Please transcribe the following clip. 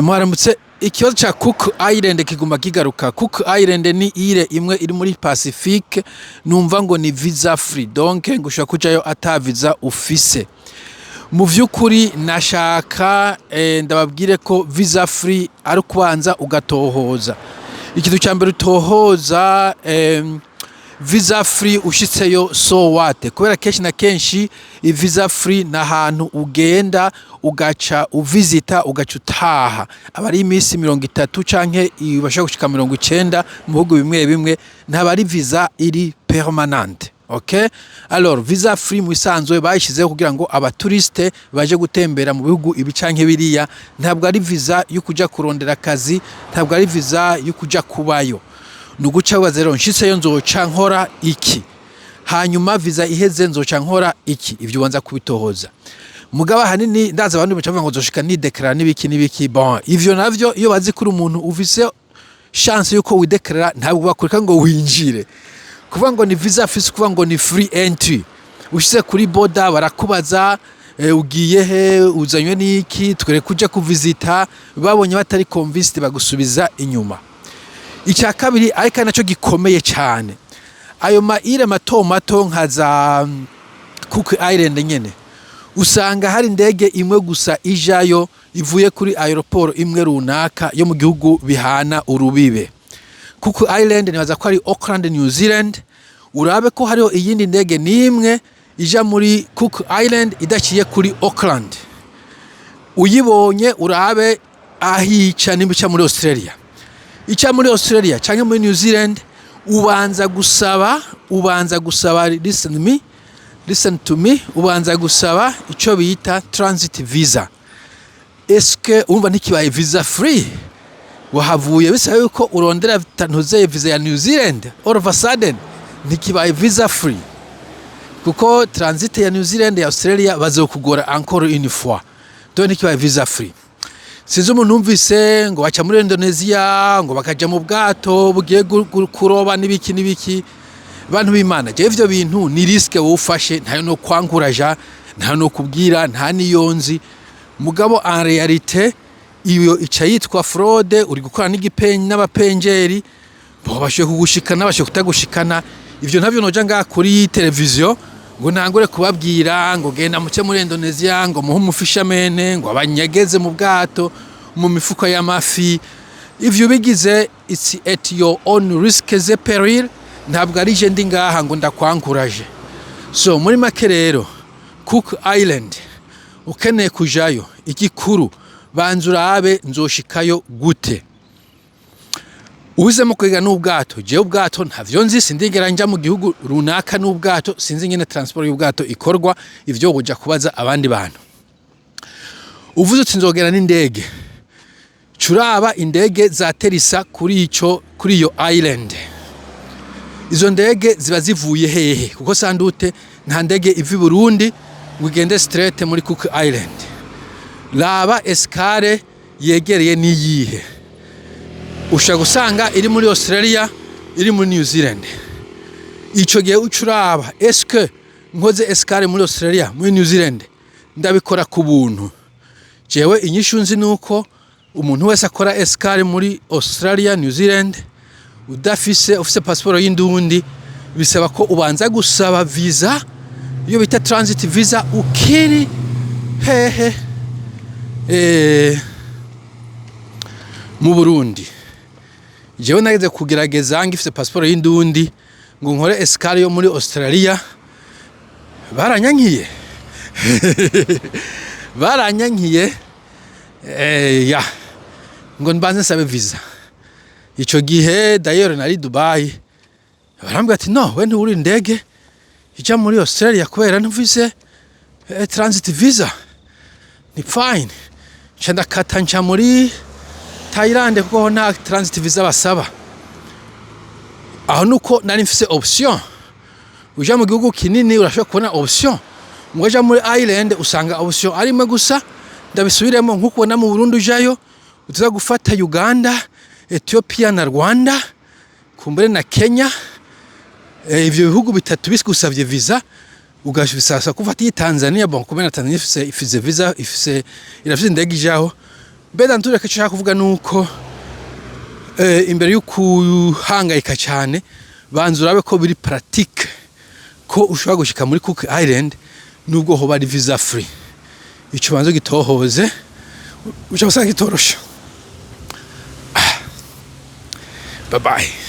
Mwaramutse ikibazo ca Cook Island kiguma kigaruka. Cook Island ni ile imwe iri muri Pacifique, numva ngo ni visa free, donc ngo ushobora kujayo ata visa ufise. Mu vy'ukuri nashaka ndababwire ko visa free ari kubanza ugatohoza. Ikintu ca mbere utohoza visa free ushitseyo so what, kubera kenshi na kenshi visa free na hantu ugenda ugaca uvisita ugaca utaha, abari imisi 30 canke ibasha gushika 90 mu bihugu bimwe bimwe ntabari visa iri permanente. Okay? Alors visa free mu isanzwe bayishizeho kugira ngo abaturiste baje gutembera mu bihugu ibi canke biriya, ntabwo ari visa yo kuja kurondera akazi, ntabwo ari visa yo kuja kubayo. Nuguca wazero nshitseyo nzoca nkora iki, hanyuma visa iheze nzoca nkora iki, ivyo ubanza kubitohoza. Mugaba hanini ndaza abantu bacavuga ngo zoshika ni declara nibiki bon, ivyo navyo iyo bazi kuri umuntu ufise chance yuko wideclara ntabwo bakurika ngo winjire. Kuvuga ngo ni visa free, kuvuga ngo ni free entry. Ushitse kuri border barakubaza ugiye he, uzanywe niki, twere kuja kuvisita, babonye batari convinced bagusubiza inyuma. Icya kabiri ariko naco gikomeye cyane, ayo maire mato nka za Cook Island nyene usanga hari indege imwe gusa ijayo ivuye kuri aeroport imwe runaka yo mu gihugu bihana urubibe. Cook Island nibaza ko ari Auckland, New Zealand. Urabe ko hariho iyindi ndege nimwe ija muri Cook Island idaciye kuri Auckland. Uyibonye urabe ahica nimbica muri Australia. Ica muri Australia canke muri New Zealand ubanza gusaba listen to me, ubanza gusaba ico bita transit visa. Eske umva ntikibaye visa free? Wahavuye bisaba yuko urondera tantuze visa ya New Zealand, all of a sudden ntikibaye visa free, kuko transit ya New Zealand ya Australia bazokugora encore une fois, donc ntikibaye visa free. Sinzi umuntu numvise ngo baca muri Indonesia ngo bakaja mu bwato bugiye kuroba nibiki. Bantu b'Imana, je ivyo bintu ni riske wufashe, ntayo no kwankuraja, ntayo no kubwira, nta niyonzi. Mugabo en réalité iyo ica yitwa fraude, uri gukora n'igipenyi n'abapenjeri bo bashoye kugushikana, bashoye kutagushikana. Ivyo ntavyo noja nga kuri televiziyo ngo ntangure kubabwira ngo genda muce muri Indonesia ngo muhe umufishamene ngo abanyegeze mu bwato mu mifuko y'amafi. Ivyo bigize it's at your own risk and peril, ntabwo ari je ndi ngaha ngo ndakwankuraje. So muri make rero Cook Island ukeneye kujayo, igikuru banza urabe nzoshikayo gute. Uwizemo kwiga n'ubwato, je ubwato ntavyo nzi, sindigera nja mu gihugu runaka n'ubwato, sinzi ngene transport y'ubwato ikorwa, ivyo uja kubaza abandi bantu. Uvuze uti nzogera n'indege, curaba indege zaterisa kuri iyo island. Izo ndege ziba zivuye hehe, kuko sandute nta ndege ivi Burundi ngo igende straight muri Cook Island. Laba escale yegereye niyihe, usha gusanga iri muri Australia, iri muri New Zealand. Ico gihe ucuraba eske nkoze escale muri Australia, muri New Zealand ndabikora ku buntu. Jewe inyishu nzi nuko umuntu wese akora escale muri Australia, New Zealand ufise passport y'indundi bisaba ko ubanza gusaba visa, iyo bita transit visa, ukiri hehe mu Burundi. Jewe nageze kugerageza ngifise passport y'indundi ngo nkore escale yo muri Australia, baranyankiye ya ngo mbanze sabe visa. Ico gihe d'ailleurs nari Dubai, barambwira ati no, we nturi indege ija muri Australia kubera ntufise transit visa. Ni fine, nca kata nca muri Thailand kuko nta transit visa basaba. Aho nuko nari mfise option, uja mu gihugu kinini urashobora kubona option, mwaja muri Island usanga option ari imwe gusa. Ndabisubiremo nkuko na mu Burundi ujayo uza gufata Uganda, Ethiopia na Rwanda, kumbere na Kenya. Ivyo bihugu bitatu biskusavye visa, ugashobora kufata Tanzania, bon kumena Tanzania ifise visa, irafise indege ijaho beda ntureke nshaka kuvuga nuko imbere y'ukuhangayika cyane banza urabe ko biri pratique ko ushobora gushika muri Cook Island nubwo hoba ari visa free. Ico banzo gitohoze uca usanga gitorosha. Bye bye.